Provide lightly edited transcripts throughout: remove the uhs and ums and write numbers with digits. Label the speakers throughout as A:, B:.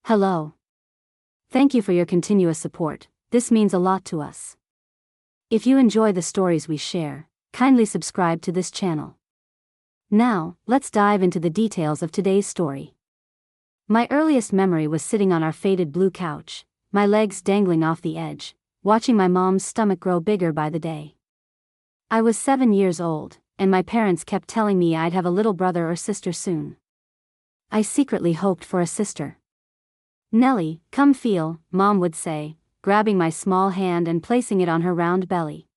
A: Hello. Thank you for your continuous support, this means a lot to us. If you enjoy the stories we share, kindly subscribe to this channel. Now, let's dive into the details of today's story. My earliest memory was sitting on our faded blue couch, my legs dangling off the edge, watching my mom's stomach grow bigger by the day. I was 7 years old, and my parents kept telling me I'd have a little brother or sister soon. I secretly hoped for a sister. "Nellie, come feel," Mom would say, grabbing my small hand and placing it on her round belly.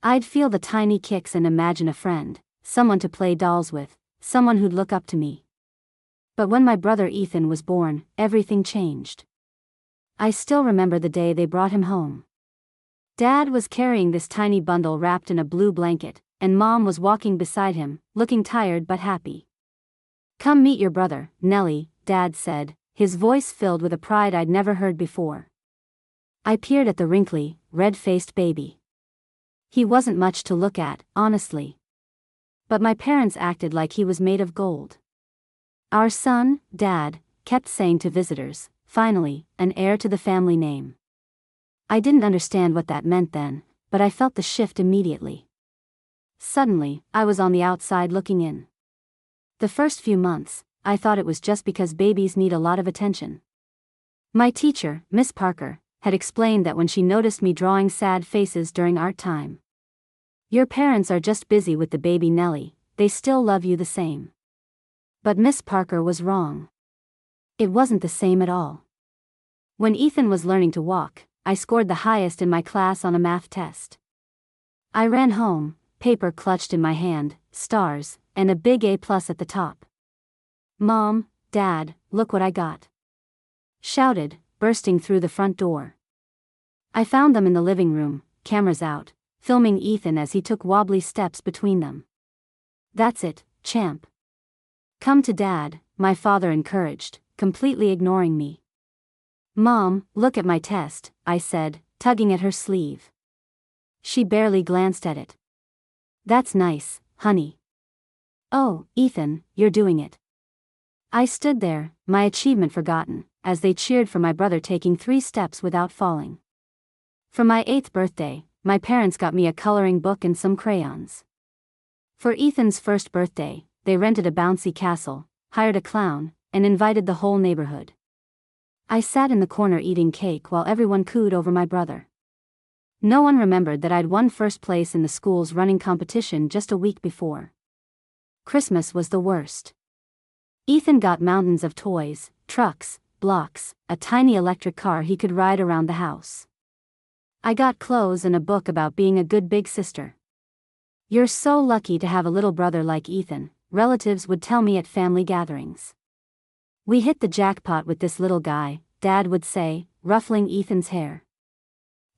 A: I'd feel the tiny kicks and imagine a friend, someone to play dolls with, someone who'd look up to me. But when my brother Ethan was born, everything changed. I still remember the day they brought him home. Dad was carrying this tiny bundle wrapped in a blue blanket, and Mom was walking beside him, looking tired but happy. "Come meet your brother, Nellie," Dad said, his voice filled with a pride I'd never heard before. I peered at the wrinkly, red-faced baby. He wasn't much to look at, honestly. But my parents acted like he was made of gold. "Our son," Dad kept saying to visitors, "finally, an heir to the family name." I didn't understand what that meant then, but I felt the shift immediately. Suddenly, I was on the outside looking in. The first few months, I thought it was just because babies need a lot of attention. My teacher, Miss Parker, had explained that when she noticed me drawing sad faces during art time. "Your parents are just busy with the baby Nellie, they still love you the same." But Miss Parker was wrong. It wasn't the same at all. When Ethan was learning to walk, I scored the highest in my class on a math test. I ran home, paper clutched in my hand, stars, and a big A+ at the top. "Mom, Dad, look what I got!" shouted, bursting through the front door. I found them in the living room, cameras out, filming Ethan as he took wobbly steps between them. "That's it, champ. Come to Dad," my father encouraged, completely ignoring me. "Mom, look at my test," I said, tugging at her sleeve. She barely glanced at it. "That's nice, honey." "Oh, Ethan, you're doing it." I stood there, my achievement forgotten, as they cheered for my brother taking 3 steps without falling. For my 8th birthday, my parents got me a coloring book and some crayons. For Ethan's 1st birthday, they rented a bouncy castle, hired a clown, and invited the whole neighborhood. I sat in the corner eating cake while everyone cooed over my brother. No one remembered that I'd won 1st place in the school's running competition just a week before. Christmas was the worst. Ethan got mountains of toys, trucks, blocks, a tiny electric car he could ride around the house. I got clothes and a book about being a good big sister. "You're so lucky to have a little brother like Ethan," relatives would tell me at family gatherings. "We hit the jackpot with this little guy," Dad would say, ruffling Ethan's hair.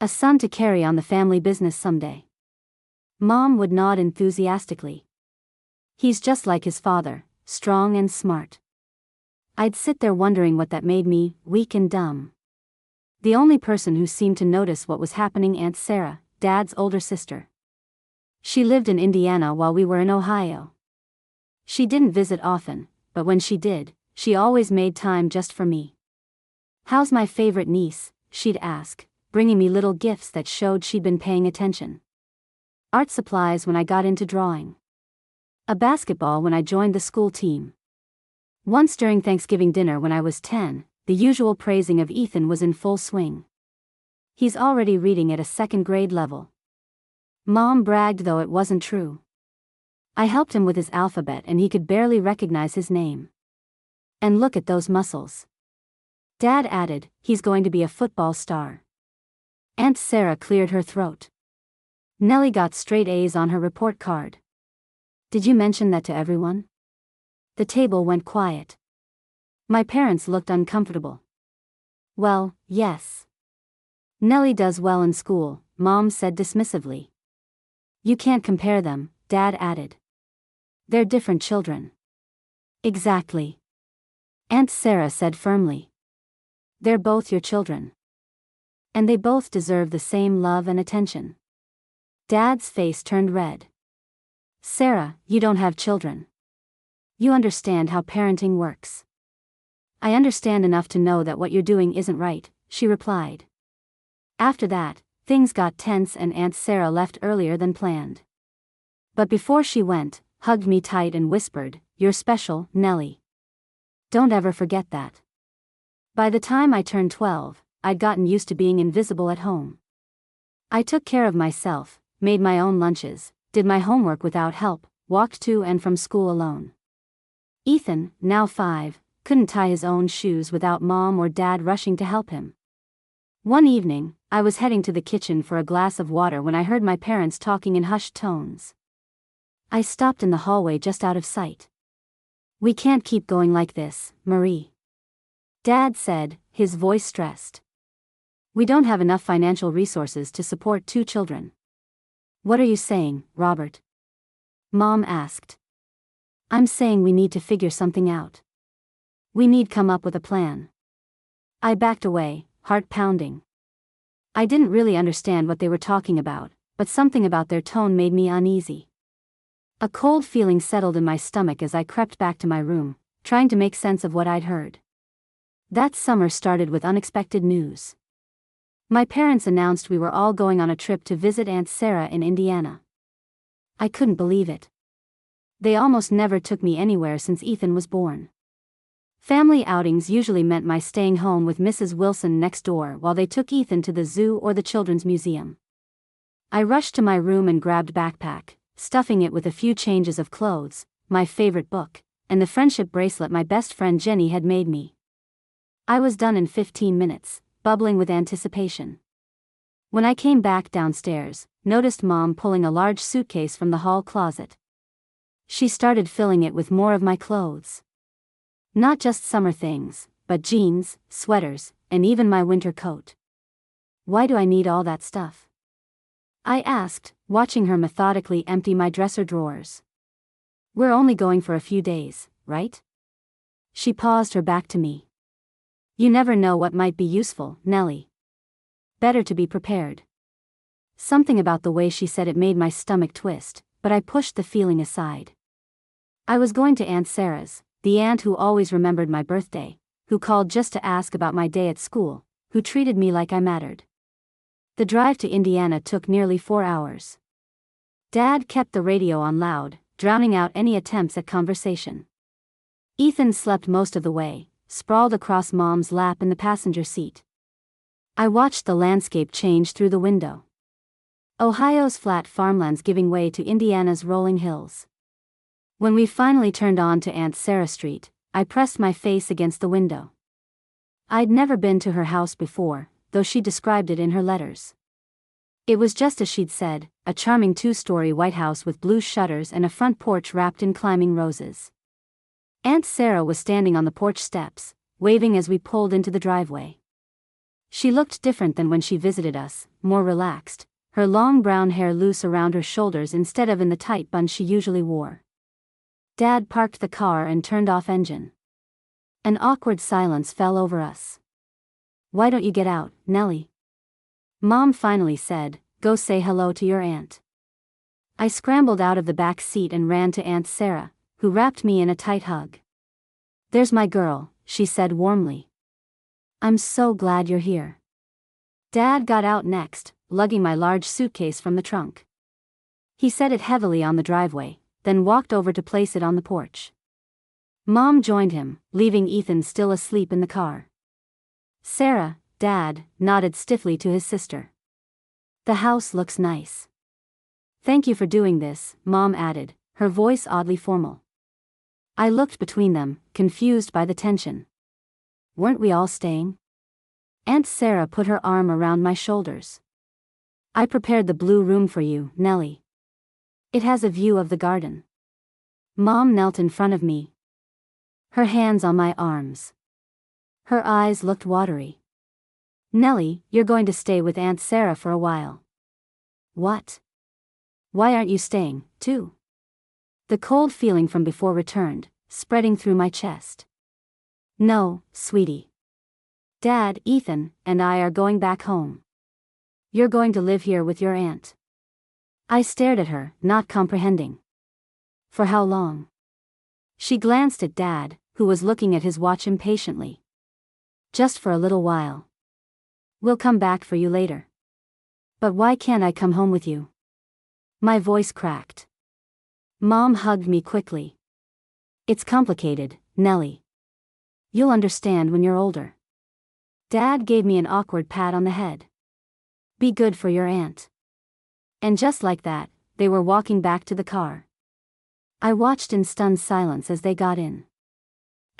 A: "A son to carry on the family business someday." Mom would nod enthusiastically. "He's just like his father, strong and smart." I'd sit there wondering what that made me, weak and dumb. The only person who seemed to notice what was happening, Aunt Sarah, Dad's older sister. She lived in Indiana while we were in Ohio. She didn't visit often, but when she did, she always made time just for me. "How's my favorite niece?" she'd ask, bringing me little gifts that showed she'd been paying attention. Art supplies when I got into drawing. A basketball when I joined the school team. Once during Thanksgiving dinner when I was 10, the usual praising of Ethan was in full swing. "He's already reading at a 2nd grade level." Mom bragged, though it wasn't true. I helped him with his alphabet and he could barely recognize his name. "And look at those muscles." Dad added, "He's going to be a football star." Aunt Sarah cleared her throat. "Nellie got straight A's on her report card." "Did you mention that to everyone?" The table went quiet. My parents looked uncomfortable. "Well, yes. Nellie does well in school," Mom said dismissively. "You can't compare them," Dad added. "They're different children." "Exactly," Aunt Sarah said firmly. "They're both your children. And they both deserve the same love and attention." Dad's face turned red. "Sarah, you don't have children. You understand how parenting works." I understand enough to know that what you're doing isn't right, she replied. After that, things got tense and Aunt Sarah left earlier than planned. But before she went, hugged me tight and whispered, "You're special, Nellie. Don't ever forget that." By the time I turned 12, I'd gotten used to being invisible at home. I took care of myself, made my own lunches, did my homework without help, walked to and from school alone. Ethan, now 5, couldn't tie his own shoes without Mom or Dad rushing to help him. One evening, I was heading to the kitchen for a glass of water when I heard my parents talking in hushed tones. I stopped in the hallway just out of sight. "We can't keep going like this, Marie," Dad said, his voice stressed. "We don't have enough financial resources to support 2 children." "What are you saying, Robert?" Mom asked. "I'm saying we need to figure something out. We need come up with a plan." I backed away, heart pounding. I didn't really understand what they were talking about, but something about their tone made me uneasy. A cold feeling settled in my stomach as I crept back to my room, trying to make sense of what I'd heard. That summer started with unexpected news. My parents announced we were all going on a trip to visit Aunt Sarah in Indiana. I couldn't believe it. They almost never took me anywhere since Ethan was born. Family outings usually meant my staying home with Mrs. Wilson next door while they took Ethan to the zoo or the children's museum. I rushed to my room and grabbed backpack, stuffing it with a few changes of clothes, my favorite book, and the friendship bracelet my best friend Jenny had made me. I was done in 15 minutes, bubbling with anticipation. When I came back downstairs, noticed Mom pulling a large suitcase from the hall closet. She started filling it with more of my clothes. Not just summer things, but jeans, sweaters, and even my winter coat. "Why do I need all that stuff?" I asked, watching her methodically empty my dresser drawers. "We're only going for a few days, right?" She paused, her back to me. "You never know what might be useful, Nellie. Better to be prepared." Something about the way she said it made my stomach twist, but I pushed the feeling aside. I was going to Aunt Sarah's, the aunt who always remembered my birthday, who called just to ask about my day at school, who treated me like I mattered. The drive to Indiana took nearly 4 hours. Dad kept the radio on loud, drowning out any attempts at conversation. Ethan slept most of the way, sprawled across Mom's lap in the passenger seat. I watched the landscape change through the window. Ohio's flat farmlands giving way to Indiana's rolling hills. When we finally turned on to Aunt Sarah Street, I pressed my face against the window. I'd never been to her house before, though she described it in her letters. It was just as she'd said, a charming 2-story white house with blue shutters and a front porch wrapped in climbing roses. Aunt Sarah was standing on the porch steps, waving as we pulled into the driveway. She looked different than when she visited us, more relaxed, her long brown hair loose around her shoulders instead of in the tight bun she usually wore. Dad parked the car and turned off engine. An awkward silence fell over us. "Why don't you get out, Nellie?" Mom finally said, "Go say hello to your aunt." I scrambled out of the back seat and ran to Aunt Sarah, who wrapped me in a tight hug. "There's my girl," she said warmly. "I'm so glad you're here." Dad got out next, lugging my large suitcase from the trunk. He set it heavily on the driveway, then walked over to place it on the porch. Mom joined him, leaving Ethan still asleep in the car. "Sarah," Dad nodded stiffly to his sister. "The house looks nice." "Thank you for doing this," Mom added, her voice oddly formal. I looked between them, confused by the tension. Weren't we all staying? Aunt Sarah put her arm around my shoulders. "I prepared the blue room for you, Nellie. It has a view of the garden." Mom knelt in front of me, her hands on my arms. Her eyes looked watery. "Nellie, you're going to stay with Aunt Sarah for a while." "What? Why aren't you staying, too?" The cold feeling from before returned, spreading through my chest. "No, sweetie. Dad, Ethan, and I are going back home. You're going to live here with your aunt." I stared at her, not comprehending. "For how long?" She glanced at Dad, who was looking at his watch impatiently. Just for a little while. We'll come back for you later. But why can't I come home with you? My voice cracked. Mom hugged me quickly. It's complicated, Nellie. You'll understand when you're older. Dad gave me an awkward pat on the head. Be good for your aunt. And just like that, they were walking back to the car. I watched in stunned silence as they got in.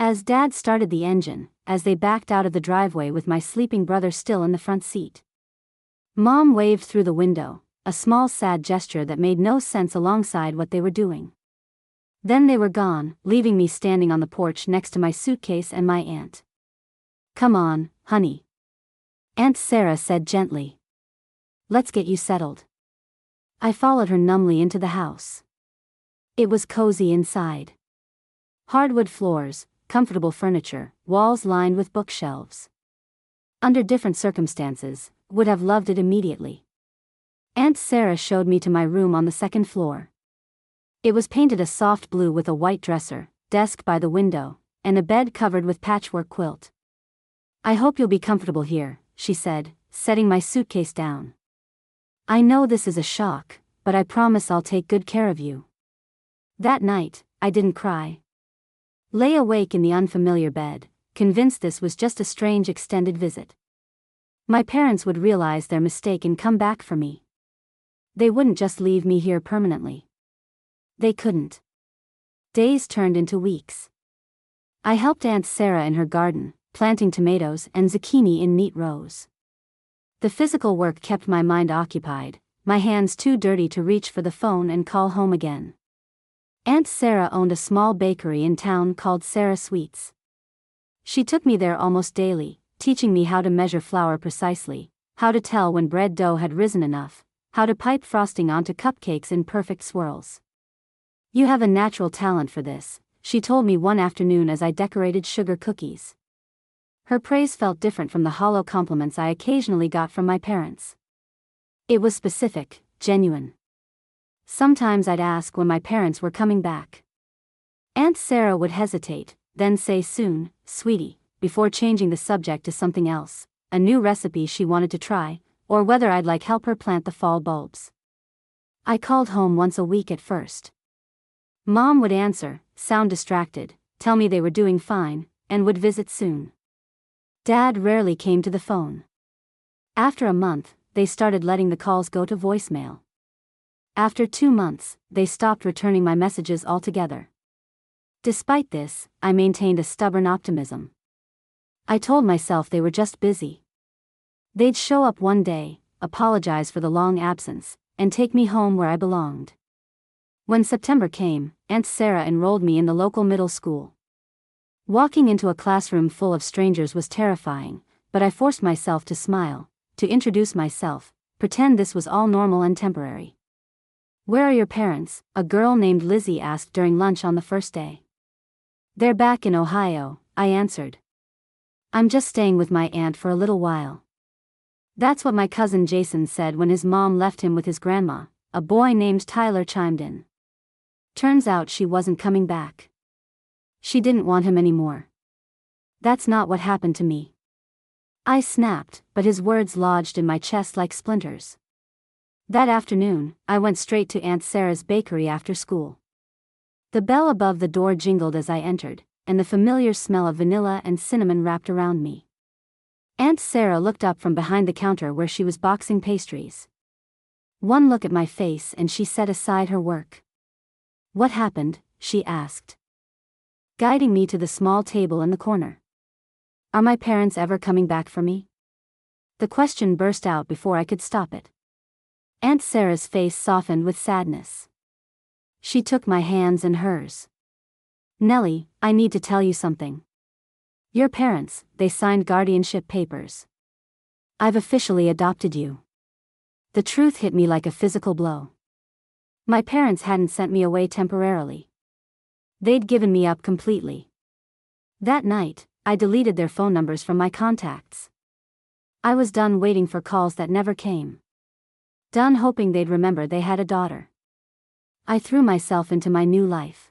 A: As Dad started the engine, as they backed out of the driveway with my sleeping brother still in the front seat. Mom waved through the window, a small sad gesture that made no sense alongside what they were doing. Then they were gone, leaving me standing on the porch next to my suitcase and my aunt. Come on, honey. Aunt Sarah said gently. Let's get you settled. I followed her numbly into the house. It was cozy inside. Hardwood floors, comfortable furniture, walls lined with bookshelves. Under different circumstances, would have loved it immediately. Aunt Sarah showed me to my room on the second floor. It was painted a soft blue with a white dresser, desk by the window, and a bed covered with patchwork quilt. I hope you'll be comfortable here, she said, setting my suitcase down. I know this is a shock, but I promise I'll take good care of you. That night, I didn't cry. Lay awake in the unfamiliar bed, convinced this was just a strange extended visit. My parents would realize their mistake and come back for me. They wouldn't just leave me here permanently. They couldn't. Days turned into weeks. I helped Aunt Sarah in her garden, planting tomatoes and zucchini in neat rows. The physical work kept my mind occupied, my hands too dirty to reach for the phone and call home again. Aunt Sarah owned a small bakery in town called Sarah Sweets. She took me there almost daily, teaching me how to measure flour precisely, how to tell when bread dough had risen enough, how to pipe frosting onto cupcakes in perfect swirls. You have a natural talent for this, she told me one afternoon as I decorated sugar cookies. Her praise felt different from the hollow compliments I occasionally got from my parents. It was specific, genuine. Sometimes I'd ask when my parents were coming back. Aunt Sarah would hesitate, then say soon, sweetie, before changing the subject to something else, a new recipe she wanted to try, or whether I'd like help her plant the fall bulbs. I called home once a week at first. Mom would answer, sound distracted, tell me they were doing fine, and would visit soon. Dad rarely came to the phone. After a month, they started letting the calls go to voicemail. After 2 months, they stopped returning my messages altogether. Despite this, I maintained a stubborn optimism. I told myself they were just busy. They'd show up one day, apologize for the long absence, and take me home where I belonged. When September came, Aunt Sarah enrolled me in the local middle school. Walking into a classroom full of strangers was terrifying, but I forced myself to smile, to introduce myself, pretend this was all normal and temporary. Where are your parents? A girl named Lizzie asked during lunch on the first day. They're back in Ohio, I answered. I'm just staying with my aunt for a little while. That's what my cousin Jason said when his mom left him with his grandma, a boy named Tyler chimed in. Turns out she wasn't coming back. She didn't want him anymore. That's not what happened to me. I snapped, but his words lodged in my chest like splinters. That afternoon, I went straight to Aunt Sarah's bakery after school. The bell above the door jingled as I entered, and the familiar smell of vanilla and cinnamon wrapped around me. Aunt Sarah looked up from behind the counter where she was boxing pastries. One look at my face and she set aside her work. What happened? She asked, guiding me to the small table in the corner. Are my parents ever coming back for me? The question burst out before I could stop it. Aunt Sarah's face softened with sadness. She took my hands in hers. Nellie, I need to tell you something. Your parents, they signed guardianship papers. I've officially adopted you. The truth hit me like a physical blow. My parents hadn't sent me away temporarily. They'd given me up completely. That night, I deleted their phone numbers from my contacts. I was done waiting for calls that never came. Done hoping they'd remember they had a daughter. I threw myself into my new life.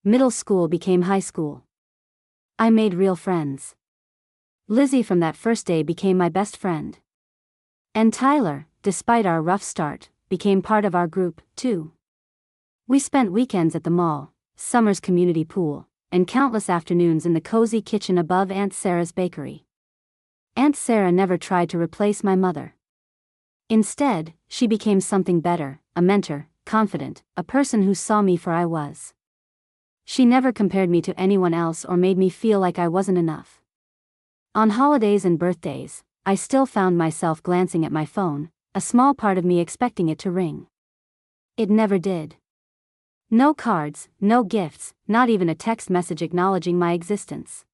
A: Middle school became high school. I made real friends. Lizzie from that first day became my best friend. And Tyler, despite our rough start, became part of our group, too. We spent weekends at the mall, summer's community pool, and countless afternoons in the cozy kitchen above Aunt Sarah's bakery. Aunt Sarah never tried to replace my mother. Instead, she became something better, a mentor, confident, a person who saw me for I was. She never compared me to anyone else or made me feel like I wasn't enough. On holidays and birthdays, I still found myself glancing at my phone, a small part of me expecting it to ring. It never did. No cards, no gifts, not even a text message acknowledging my existence.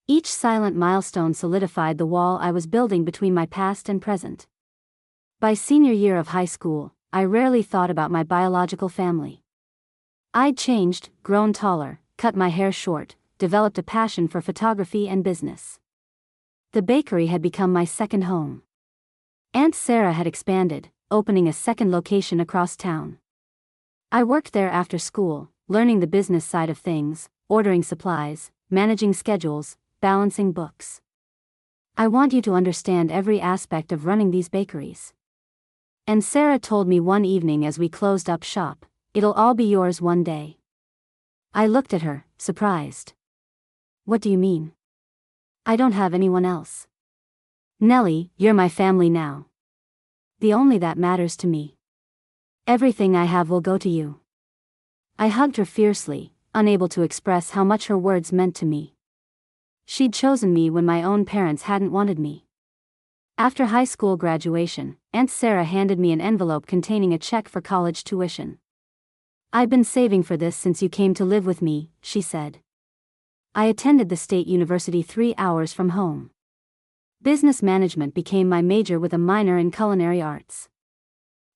A: Each silent milestone solidified the wall I was building between my past and present. By senior year of high school, I rarely thought about my biological family. I'd changed, grown taller, cut my hair short, developed a passion for photography and business. The bakery had become my second home. Aunt Sarah had expanded, opening a second location across town. I worked there after school, learning the business side of things, ordering supplies, managing schedules, balancing books. I want you to understand every aspect of running these bakeries. And Sarah told me one evening as we closed up shop, it'll all be yours one day. I looked at her, surprised. What do you mean? I don't have anyone else. Nellie, you're my family now. The only that matters to me. Everything I have will go to you. I hugged her fiercely, unable to express how much her words meant to me. She'd chosen me when my own parents hadn't wanted me. After high school graduation, Aunt Sarah handed me an envelope containing a check for college tuition. I've been saving for this since you came to live with me, she said. I attended the state university 3 hours from home. Business management became my major with a minor in culinary arts.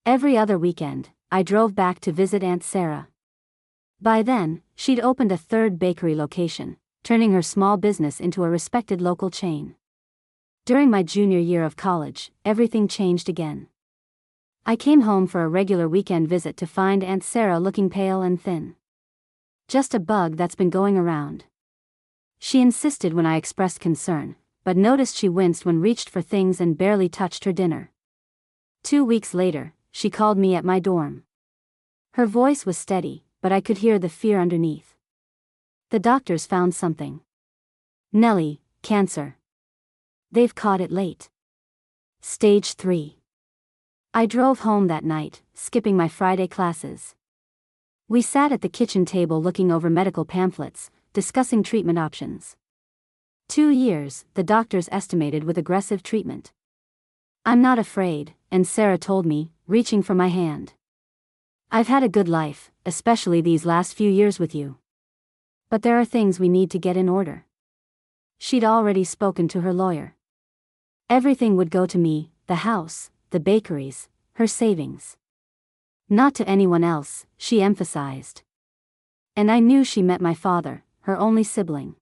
A: Every other weekend, I drove back to visit Aunt Sarah. By then, she'd opened a third bakery location, turning her small business into a respected local chain. During my junior year of college, everything changed again. I came home for a regular weekend visit to find Aunt Sarah looking pale and thin. Just a bug that's been going around. She insisted when I expressed concern, but noticed she winced when reached for things and barely touched her dinner. 2 weeks later, she called me at my dorm. Her voice was steady, but I could hear the fear underneath. The doctors found something. Nellie, cancer. They've caught it late. Stage 3. I drove home that night, skipping my Friday classes. We sat at the kitchen table looking over medical pamphlets, discussing treatment options. 2 years, the doctors estimated with aggressive treatment. I'm not afraid, and Sarah told me, reaching for my hand. I've had a good life, especially these last few years with you. But there are things we need to get in order. She'd already spoken to her lawyer. Everything would go to me, the house, the bakeries, her savings. Not to anyone else, she emphasized. And I knew she meant my father, her only sibling.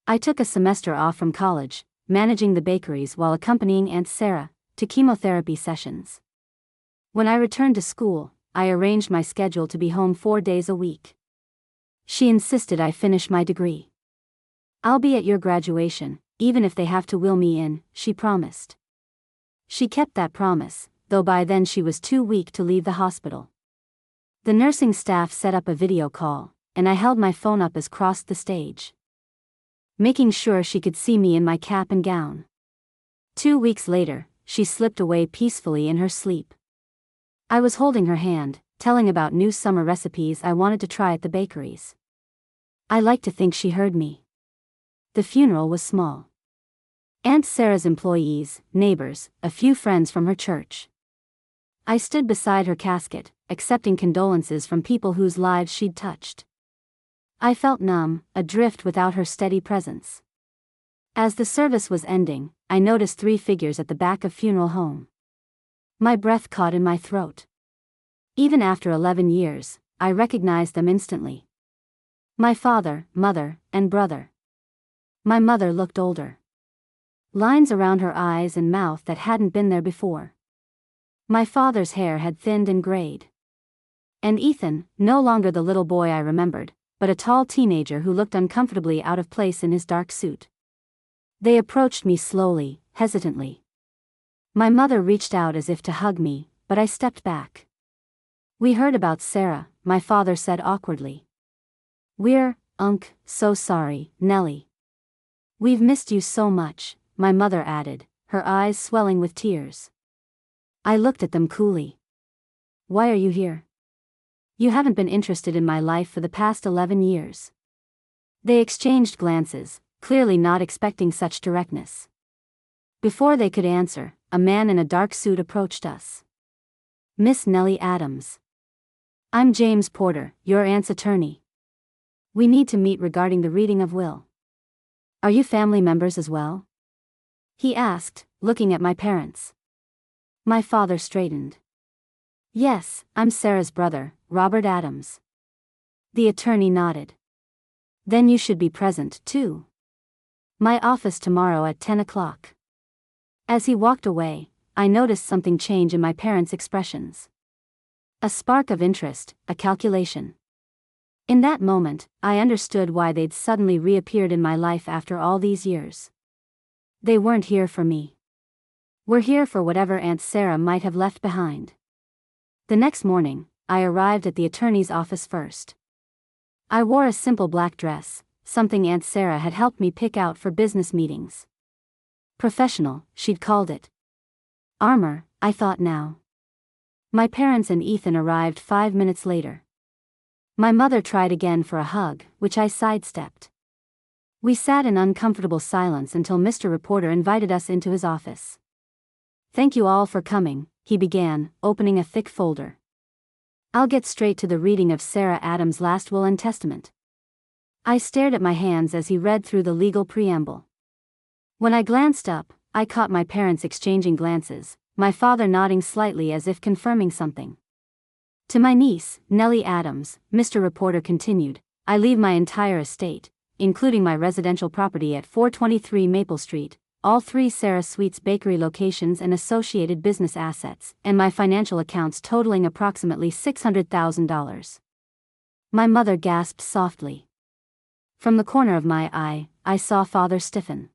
A: I took a semester off from college, managing the bakeries while accompanying Aunt Sarah to chemotherapy sessions. When I returned to school, I arranged my schedule to be home 4 days a week. She insisted I finish my degree. I'll be at your graduation, even if they have to wheel me in, she promised. She kept that promise, though by then she was too weak to leave the hospital. The nursing staff set up a video call, and I held my phone up as crossed the stage, making sure she could see me in my cap and gown. 2 weeks later, she slipped away peacefully in her sleep. I was holding her hand, telling about new summer recipes I wanted to try at the bakeries. I like to think she heard me. The funeral was small. Aunt Sarah's employees, neighbors, a few friends from her church. I stood beside her casket, accepting condolences from people whose lives she'd touched. I felt numb, adrift without her steady presence. As the service was ending, I noticed 3 figures at the back of funeral home. My breath caught in my throat. Even after 11 years, I recognized them instantly. My father, mother, and brother. My mother looked older. Lines around her eyes and mouth that hadn't been there before. My father's hair had thinned and grayed. And Ethan, no longer the little boy I remembered, but a tall teenager who looked uncomfortably out of place in his dark suit. They approached me slowly, hesitantly. My mother reached out as if to hug me, but I stepped back. "We heard about Sarah," my father said awkwardly. "We're, so sorry, Nellie. We've missed you so much," my mother added, her eyes swelling with tears. I looked at them coolly. "Why are you here? You haven't been interested in my life for the past 11 years. They exchanged glances, clearly not expecting such directness. Before they could answer, a man in a dark suit approached us. "Miss Nellie Adams. I'm James Porter, your aunt's attorney. We need to meet regarding the reading of will. Are you family members as well?" he asked, looking at my parents. My father straightened. "Yes, I'm Sarah's brother, Robert Adams." The attorney nodded. "Then you should be present, too. My office tomorrow at 10 o'clock. As he walked away, I noticed something change in my parents' expressions. A spark of interest, a calculation. In that moment, I understood why they'd suddenly reappeared in my life after all these years. They weren't here for me. We're here for whatever Aunt Sarah might have left behind. The next morning, I arrived at the attorney's office first. I wore a simple black dress, something Aunt Sarah had helped me pick out for business meetings. Professional, she'd called it. Armor, I thought now. My parents and Ethan arrived 5 minutes later. My mother tried again for a hug, which I sidestepped. We sat in uncomfortable silence until Mr. Reporter invited us into his office. "Thank you all for coming," he began, opening a thick folder. "I'll get straight to the reading of Sarah Adams' last will and testament." I stared at my hands as he read through the legal preamble. When I glanced up, I caught my parents exchanging glances, my father nodding slightly as if confirming something. "To my niece, Nellie Adams," Mr. Reporter continued, "I leave my entire estate, including my residential property at 423 Maple Street, all 3 Sarah Sweets Bakery locations and associated business assets, and my financial accounts totaling approximately $600,000. My mother gasped softly. From the corner of my eye, I saw father stiffen.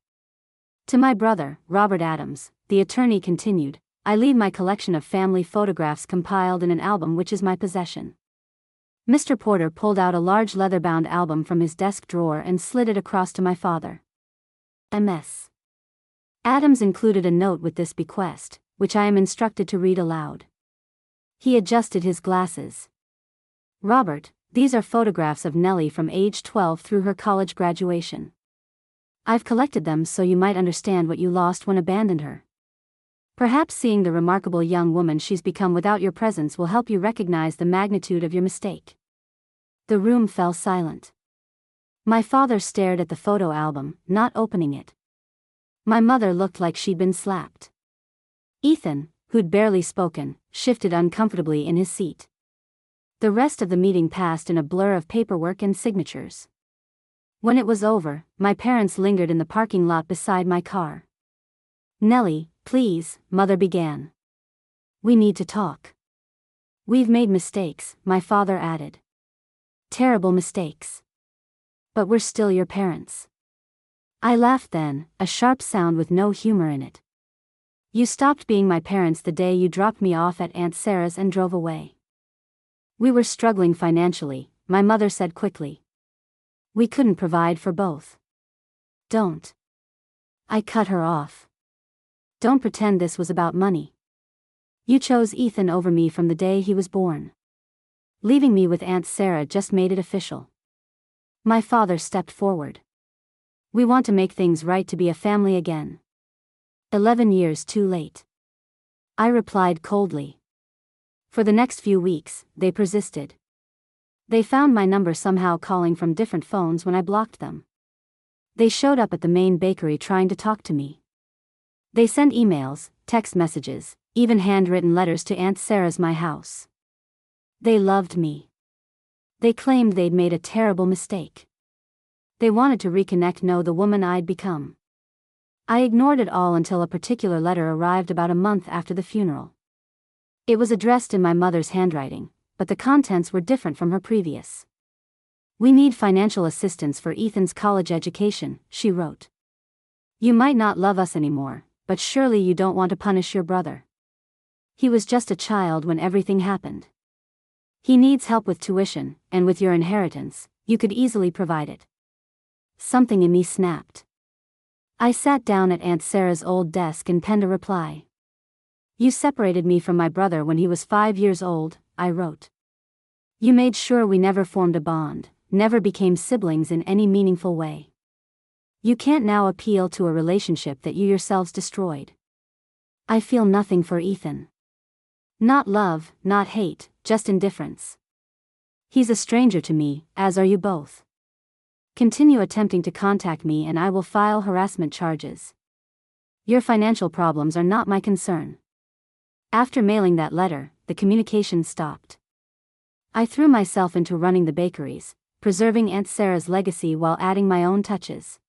A: "To my brother, Robert Adams," the attorney continued, "I leave my collection of family photographs compiled in an album which is my possession." Mr. Porter pulled out a large leather-bound album from his desk drawer and slid it across to my father. "Ms. Adams included a note with this bequest, which I am instructed to read aloud." He adjusted his glasses. "Robert, these are photographs of Nellie from age 12 through her college graduation. I've collected them so you might understand what you lost when abandoned her. Perhaps seeing the remarkable young woman she's become without your presence will help you recognize the magnitude of your mistake." The room fell silent. My father stared at the photo album, not opening it. My mother looked like she'd been slapped. Ethan, who'd barely spoken, shifted uncomfortably in his seat. The rest of the meeting passed in a blur of paperwork and signatures. When it was over, my parents lingered in the parking lot beside my car. "Nellie, please," Mother began. "We need to talk. We've made mistakes," my father added. "Terrible mistakes. But we're still your parents." I laughed then, a sharp sound with no humor in it. "You stopped being my parents the day you dropped me off at Aunt Sarah's and drove away." "We were struggling financially," my mother said quickly. "We couldn't provide for both." "Don't." I cut her off. "Don't pretend this was about money. You chose Ethan over me from the day he was born. Leaving me with Aunt Sarah just made it official." My father stepped forward. "We want to make things right to be a family again." 11 years too late. I replied coldly. For the next few weeks, they persisted. They found my number somehow calling from different phones when I blocked them. They showed up at the main bakery trying to talk to me. They sent emails, text messages, even handwritten letters to Aunt Sarah's my house. They loved me. They claimed they'd made a terrible mistake. They wanted to know the woman I'd become. I ignored it all until a particular letter arrived about a month after the funeral. It was addressed in my mother's handwriting, but the contents were different from her previous. "We need financial assistance for Ethan's college education," she wrote. "You might not love us anymore, but surely you don't want to punish your brother. He was just a child when everything happened. He needs help with tuition, and with your inheritance, you could easily provide it." Something in me snapped. I sat down at Aunt Sarah's old desk and penned a reply. "You separated me from my brother when he was 5 years old," I wrote. "You made sure we never formed a bond, never became siblings in any meaningful way. You can't now appeal to a relationship that you yourselves destroyed. I feel nothing for Ethan. Not love, not hate, just indifference. He's a stranger to me, as are you both. Continue attempting to contact me and I will file harassment charges. Your financial problems are not my concern." After mailing that letter, the communication stopped. I threw myself into running the bakeries, preserving Aunt Sarah's legacy while adding my own touches.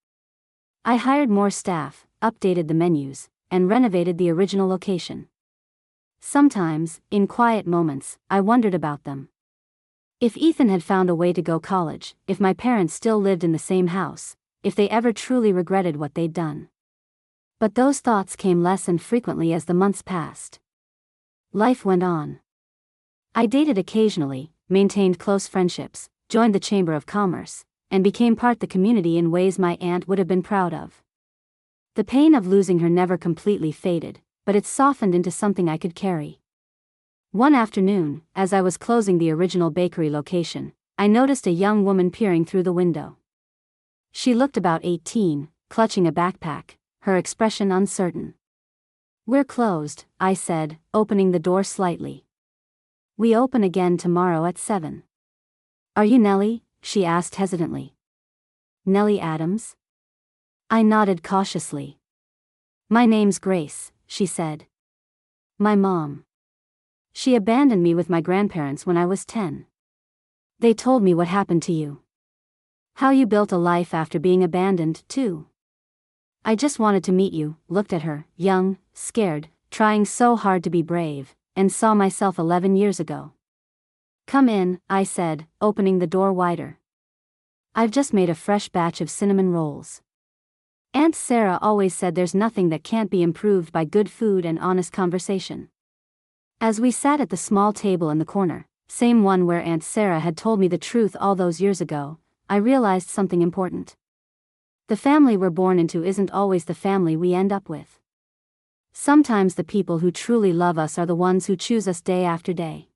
A: I hired more staff, updated the menus, and renovated the original location. Sometimes, in quiet moments, I wondered about them. If Ethan had found a way to go college, if my parents still lived in the same house, if they ever truly regretted what they'd done. But those thoughts came less and frequently as the months passed. Life went on. I dated occasionally, maintained close friendships, joined the Chamber of Commerce, and became part of the community in ways my aunt would have been proud of. The pain of losing her never completely faded, but it softened into something I could carry. One afternoon, as I was closing the original bakery location, I noticed a young woman peering through the window. She looked about 18, clutching a backpack, her expression uncertain. "We're closed," I said, opening the door slightly. "We open again tomorrow at 7. "Are you Nellie?" she asked hesitantly. "Nellie Adams?" I nodded cautiously. "My name's Grace," she said. "My mom. She abandoned me with my grandparents when I was 10. They told me what happened to you. How you built a life after being abandoned, too. I just wanted to meet you," looked at her, young, scared, trying so hard to be brave, and saw myself 11 years ago. "Come in," I said, opening the door wider. "I've just made a fresh batch of cinnamon rolls." Aunt Sarah always said there's nothing that can't be improved by good food and honest conversation. As we sat at the small table in the corner, same one where Aunt Sarah had told me the truth all those years ago, I realized something important. The family we're born into isn't always the family we end up with. Sometimes the people who truly love us are the ones who choose us day after day.